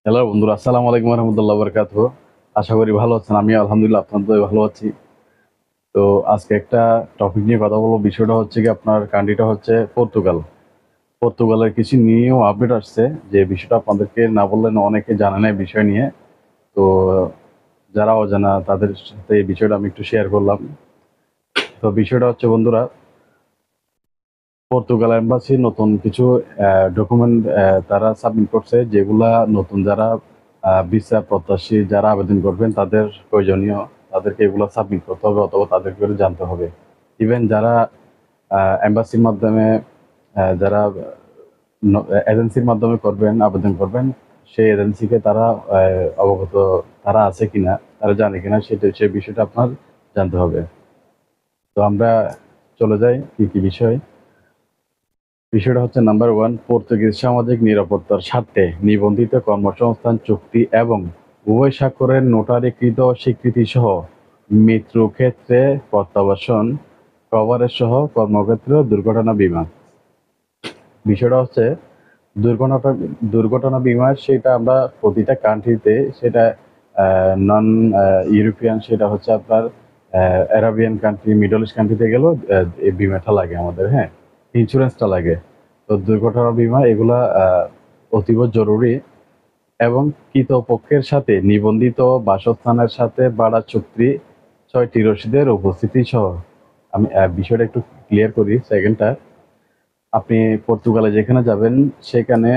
Hello বন্ধুরা, আসসালামু আলাইকুম রহমতুল্লাহ বরকাতুহ। আশা করি ভালো আছেন। আমি আলহামদুলিল্লাহ আপনাদের ভালো আছি। তো আজকে একটা টপিক নিয়ে কথা বলবো। বিষয়টা হচ্ছে কি, আপনার কান্ট্রিটা হচ্ছে পর্তুগাল। পর্তুগালের কিছু নিউ আপডেট আসছে, যে বিষয়টা আপনাদেরকে না বললে অনেকে জানে না এই বিষয় নিয়ে। তো যারা অজানা তাদের সাথে এই বিষয়টা আমি একটু শেয়ার করলাম। তো বিষয়টা হচ্ছে বন্ধুরা, পর্তুগাল এম্বাসি নতুন কিছু ডকুমেন্ট তারা সাবমিট করছে, যেগুলা নতুন যারা ভিসা প্রত্যাশী যারা আবেদন করবেন তাদের প্রয়োজনীয়, তাদেরকে এগুলো সাবমিট করতে হবে অথবা তাদেরকে জানতে হবে। ইভেন যারা এম্বাসির মাধ্যমে যারা এজেন্সির মাধ্যমে করবেন, আবেদন করবেন, সেই এজেন্সিকে তারা অবগত, তারা আছে কিনা, তারা জানে কিনা, সেটা সেই বিষয়টা আপনার জানতে হবে। তো আমরা চলে যাই কি কি বিষয়। বিষয়টা হচ্ছে নাম্বার ওয়ান, পর্তুগিজ সামাজিক নিরাপত্তার স্বার্থে নিবন্ধিত কর্মসংস্থান চুক্তি এবং উভয় স্বাক্ষরের নোটারিকৃত স্বীকৃতি সহ মৃত্যুক্ষেত্রে প্রত্যাবাসন কভারেজ সহ কর্মক্ষেত্র দুর্ঘটনা বীমা। বিষয়টা হচ্ছে দুর্ঘটনা দুর্ঘটনা বীমা, সেটা আমরা প্রতিটা কান্ট্রিতে সেটা নন ইউরোপিয়ান, সেটা হচ্ছে আপনার অ্যারাবিয়ান কান্ট্রি, মিডল ইস্ট কান্ট্রিতে গেলেও এই বীমাটা লাগে আমাদের, হ্যাঁ, ইন্স্যুরেন্সটা লাগে। তো দুর্ঘটনা বীমা এগুলা অতীব জরুরি, এবং কৃতপক্ষের সাথে নিবন্ধিত বাসস্থানের সাথে ভাড়া চুক্তি, 6টি রসিদের উপস্থিতি সহ। আমি বিষয়টা একটু ক্লিয়ার করি সেকেন্ডটা। আপনি পর্তুগালে যেখানে যাবেন, সেখানে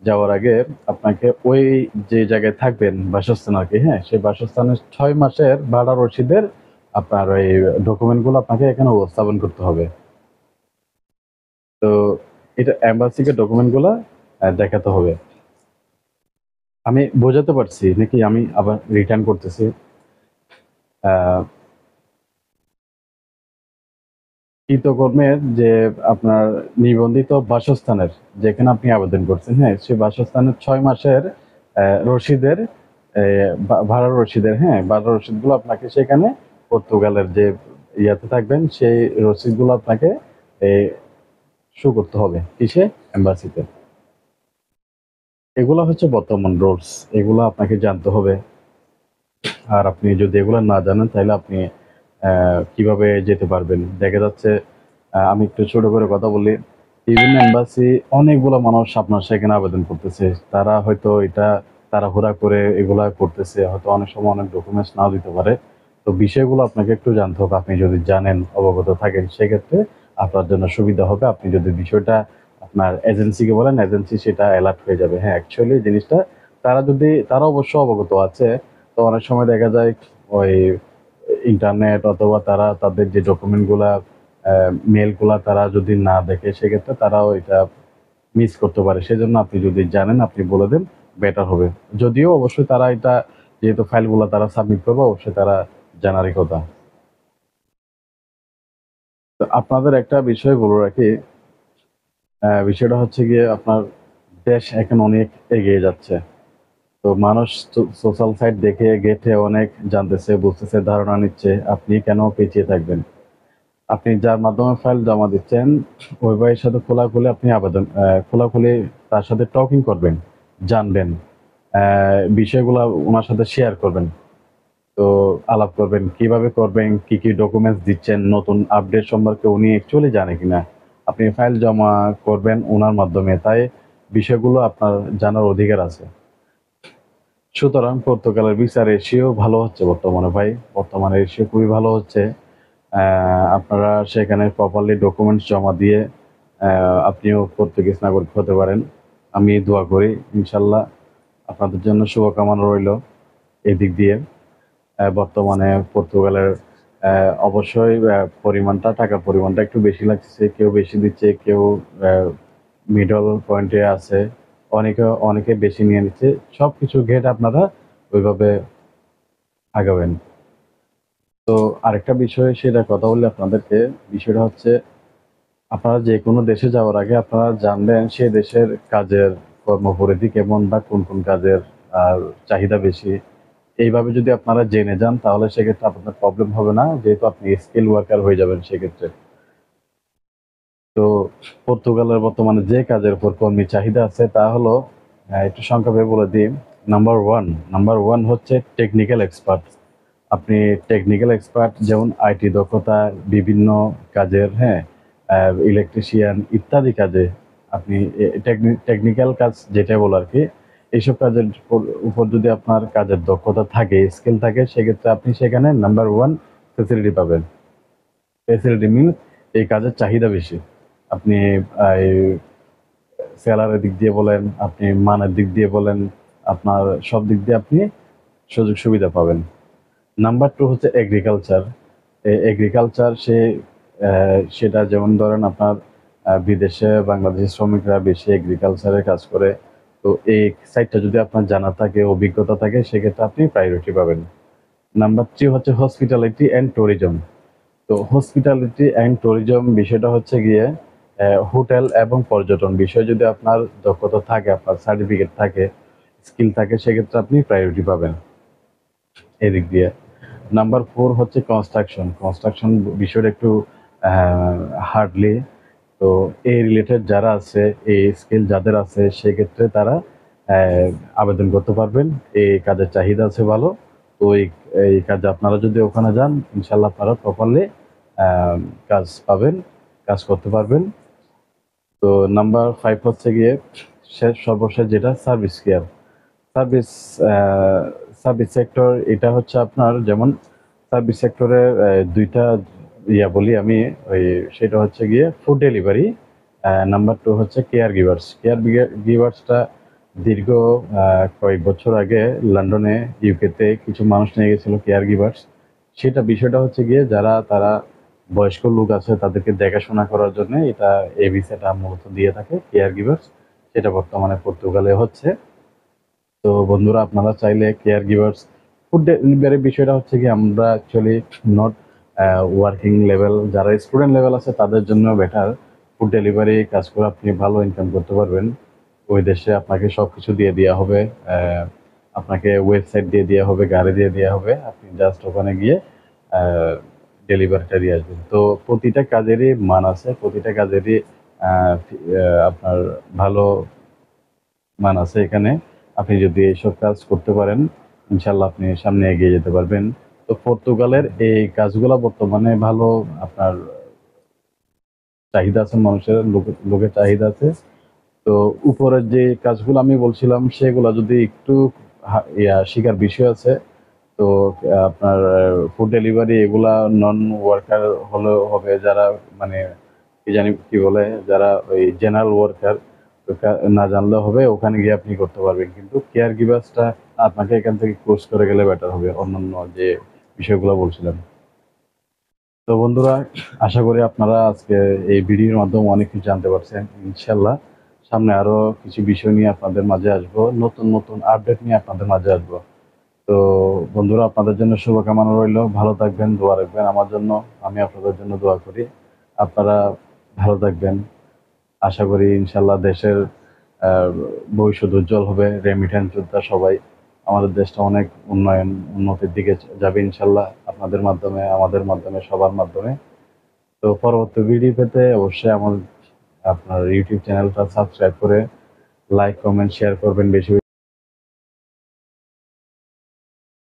যাওয়ার আগে আপনাকে ওই যে জায়গায় থাকবেন বাসস্থান আর কি, হ্যাঁ, সেই বাসস্থানের 6 মাসের ভাড়া রসিদের আপনার ওই ডকুমেন্টগুলো আপনাকে এখানে উপস্থাপন করতে হবে। তো এটা এম্বাসিকে ডকুমেন্টগুলো দেখাতে হবে। আমি বোঝাতে পারছি নাকি? আমি আবার রিটার্ন করতেছি। আহ, কৃতকর্মের যে আপনার নিবন্ধিত বাসস্থানের, যেখানে আপনি আবেদন করছেন, হ্যাঁ, সেই বাসস্থানের 6 মাসের রসিদের, ভাড়ার রসিদের, হ্যাঁ, ভাড়ার রসিদগুলো আপনাকে সেখানে পর্তুগালের যে ইয়াতে থাকবেন, সেই রসিদগুলো আপনাকে শো করতে হবে কিসে, এম্বাসিতে। এগুলো হচ্ছে বর্তমান রুলস, এগুলো আপনাকে জানতে হবে। আর আপনি যদি এগুলো না জানেন, তাহলে আপনি কিভাবে যেতে পারবেন? দেখা যাচ্ছে, আমি একটু ছোট করে কথা বলি। বিভিন্ন এম্বাসি, অনেকগুলো মানুষ আপনার সেখানে আবেদন করতেছে। তারা হয়তো এটা তাড়াহুড়া করে এগুলা করতেছে, হয়তো অনেক সময় অনেক ডকুমেন্টস নাও দিতে পারে। তো বিষয়গুলো আপনাকে একটু জানতে হবে। আপনি যদি জানেন, অবগত থাকেন, সেক্ষেত্রে আপনার জন্য সুবিধা হবে। আপনি যদি বিষয়টা আপনার এজেন্সিকে বলেন, এজেন্সি সেটা অ্যালার্ট হয়ে যাবে। হ্যাঁ, অ্যাকচুয়ালি জিনিসটা তারা অবশ্য অবগত আছে। তো অনেক সময় দেখা যায় ওই ইন্টারনেট অথবা তারা তাদের যে ডকুমেন্টগুলা, মেলগুলা তারা যদি না দেখে, সেক্ষেত্রে তারাও এটা মিস করতে পারে। সেজন্য আপনি যদি জানেন, আপনি বলে দেন, বেটার হবে। যদিও অবশ্যই তারা এটা, যেহেতু ফাইলগুলা তারা সাবমিট করবে, অবশ্যই তারা জানারই কথা। তো আপনাদের একটা বিষয় বলে রাখি, বিষয়টা হচ্ছে গিয়ে, আপনার দেশ এখন অনেক এগিয়ে যাচ্ছে। তো মানুষ সোশ্যাল সাইট দেখে গেটে অনেক জানতেছে, বুঝতেছে, ধারণা নিচ্ছে। আপনি কেন পিছিয়ে থাকবেন? আপনি যার মাধ্যমে ফাইল জমা দিচ্ছেন, ওই ভাইয়ের সাথে খোলাখুলি আপনি খোলাখুলি তার সাথে টকিং করবেন, জানবেন, বিষয়গুলো ওনার সাথে শেয়ার করবেন। তো আলাপ করবেন, কিভাবে করবেন, কি কি ডকুমেন্টস দিচ্ছেন, নতুন আপডেট সম্পর্কে উনি অ্যাকচুয়ালি জানে কিনা। আপনি ফাইল জমা করবেন ওনার মাধ্যমে, তাই বিষয়গুলো আপনার জানার অধিকার আছে। সুতরাং পর্তুগালের ভিসা রেশিও ভালো হচ্ছে বর্তমানে ভাই, বর্তমানে রেশিও খুবই ভালো হচ্ছে। আপনারা সেখানে প্রপারলি ডকুমেন্টস জমা দিয়ে আপনিও পর্তুগিজ নাগরিক হতে পারেন। আমি দোয়া করি, ইনশাল্লাহ আপনাদের জন্য শুভকামনা রইল এই দিক দিয়ে। বর্তমানে পর্তুগালের অবশ্যই টাকার পরিমাণটা একটু বেশি লাগছে। কেউ বেশি দিচ্ছে, কেউ মিডল পয়েন্টে আছে, অনেকে বেশি নিয়ে নিচ্ছে। সবকিছু ঘেটে আপনারা ওইভাবে আগাবেন। তো আরেকটা বিষয়, সেটা কথা বললে আপনাদেরকে। বিষয়টা হচ্ছে, আপনারা যে কোনো দেশে যাওয়ার আগে আপনারা জানবেন সেই দেশের কাজের কর্মপরিধি কেমন, বা কোন কোন কাজের আর চাহিদা বেশি। এইভাবে যদি আপনারা জেনে যান, তাহলে সেক্ষেত্রে আপনার প্রবলেম হবে না, যেহেতু আপনি স্কিল ওয়ার্কার হয়ে যাবেন সেক্ষেত্রে। তো পর্তুগালের বর্তমানে যে কাজের উপর কর্মী চাহিদা আছে, তা হলো একটু সংক্ষেপে বলে দিই। নাম্বার ওয়ান হচ্ছে টেকনিক্যাল এক্সপার্ট। আপনি টেকনিক্যাল এক্সপার্ট, যেমন আইটি দক্ষতা, বিভিন্ন কাজের, হ্যাঁ, ইলেকট্রিশিয়ান ইত্যাদি কাজে আপনি টেকনিক্যাল কাজ যেটা বলো আর কি, এইসব কাজের উপর যদি আপনার কাজের দক্ষতা থাকে, স্কিল থাকে, সেক্ষেত্রে আপনি সেখানে নাম্বার ওয়ান ফেসিলিটি পাবেন। ফেসিলিটি মিনস এই কাজের চাহিদা বেশি। আপনি স্যালারির দিক দিয়ে বলেন, আপনি মানের দিক দিয়ে বলেন, আপনার সব দিক দিয়ে আপনি সুযোগ সুবিধা পাবেন। নাম্বার টু হচ্ছে এগ্রিকালচার। এগ্রিকালচার সেটা যেমন ধরেন আপনার বিদেশে বাংলাদেশি শ্রমিকরা বেশি এগ্রিকালচারে কাজ করে। তো এই সাইডটা যদি আপনার জানা থাকে, অভিজ্ঞতা থাকে, সেক্ষেত্রে আপনি প্রায়োরিটি পাবেন। নাম্বার থ্রি হচ্ছে হসপিটালিটি অ্যান্ড ট্যুরিজম। তো হসপিটালিটি অ্যান্ড ট্যুরিজম বিষয়টা হচ্ছে গিয়ে হোটেল এবং পর্যটন বিষয়ে যদি আপনার দক্ষতা থাকে, আপনার সার্টিফিকেট থাকে, স্কিল থাকে, সেক্ষেত্রে আপনি প্রায়োরিটি পাবেন এদিক দিয়ে। নাম্বার ফোর হচ্ছে কনস্ট্রাকশন বিষয়টা একটু হার্ডলি। তো এই রিলেটেড যারা আছে, এই স্কিল যাদের আছে, সেক্ষেত্রে তারা আবেদন করতে পারবেন। এই কাজের চাহিদা আছে ভালো। তো এই কাজে আপনারা যদি ওখানে যান, ইনশাল্লাহ আপনারা প্রপারলি কাজ পাবেন, কাজ করতে পারবেন। তো নাম্বার ফাইভ হচ্ছে গিয়ে সর্বশেষ যেটা service care. Service service sector, এটা হচ্ছে আপনার যেমন সার্ভিস সেক্টরে দুইটা বলি আমি। ওই সেটা হচ্ছে গিয়ে ফুড ডেলিভারি, নাম্বার টু হচ্ছে কেয়ার গিভার্সটা দীর্ঘ কয়েক বছর আগে লন্ডনে, ইউকেতে কিছু মানুষ নিয়ে গেছিল কেয়ার গিভার্স। সেটা বিষয়টা হচ্ছে গিয়ে যারা তারা বয়স্ক লোক আছে তাদেরকে দেখাশোনা করার জন্য এটা এই ভিসাটা মূলত দিয়ে থাকে কেয়ার গিভার্স। সেটা বর্তমানে পর্তুগালে হচ্ছে। তো বন্ধুরা, আপনারা চাইলে কেয়ার গিভার্স ফুড ডেলিভারি বিষয়টা হচ্ছে কি, আমরা অ্যাকচুয়ালি নট ওয়ার্কিং লেভেল, যারা স্টুডেন্ট লেভেল আছে তাদের জন্য বেটার। ফুড ডেলিভারি কাজ করে আপনি ভালো ইনকাম করতে পারবেন। ওই দেশে আপনাকে সব কিছু দিয়ে দেওয়া হবে, আপনাকে ওয়েবসাইট দিয়ে দেওয়া হবে, গাড়ি দিয়ে দেওয়া হবে, আপনি জাস্ট ওখানে গিয়ে ডেলিভারিটা দিয়ে আসবেন। তো প্রতিটা কাজেরই মান আছে, প্রতিটা কাজেরই আপনার ভালো মান আছে এখানে। আপনি যদি এইসব কাজ করতে পারেন, ইনশাল্লাহ আপনি সামনে এগিয়ে যেতে পারবেন। তো পর্তুগালের এই কাজগুলো বর্তমানে ভালো, আপনার চাহিদা আছে, মানুষের লোকের চাহিদা আছে। তো উপরের যে কাজগুলো আমি বলছিলাম, সেগুলো যদি একটু শিখার বিষয় আছে। তো আপনার ফুড ডেলিভারি এগুলা নন ওয়ার্কার হলেও হবে, যারা মানে কি জানি কি বলে, যারা ওই জেনারেল ওয়ার্কার না জানলেও হবে, ওখানে গিয়ে আপনি করতে পারবেন। কিন্তু কেয়ার গিভার্সটা আপনাকে এখান থেকে কোর্স করে গেলে বেটার হবে, অন্যান্য যে বিষয়গুলো বলছিলাম। তো বন্ধুরা, আশা করি আপনারা আজকে এই ভিডিওর মাধ্যমে অনেক কিছু জানতে পারছেন। ইনশাল্লাহ সামনে আরো কিছু বিষয় নিয়ে আপনাদের মাঝে আসবো, নতুন নতুন আপডেট নিয়ে আপনাদের মাঝে আসবো। তো বন্ধুরা, আপনাদের জন্য শুভকামনা রইল। ভালো থাকবেন, দোয়া রাখবেন আমার জন্য, আমি আপনাদের জন্য দোয়া করি। আপনারা ভালো থাকবেন। আশা করি ইনশাল্লাহ দেশের আহ, ভবিষ্যৎ উজ্জ্বল হবে। রেমিটেন্স যোদ্ধা সবাই, আমাদের দেশটা অনেক উন্নতির দিকে যাবে ইনশাল্লাহ, আপনাদের মাধ্যমে, আমাদের মাধ্যমে, সবার মাধ্যমে। তো পরবর্তী ভিডিও পেতে অবশ্যই আপনার ইউটিউব চ্যানেলটা সাবস্ক্রাইব করে লাইক, কমেন্ট, শেয়ার করবেন বেশি বেশি।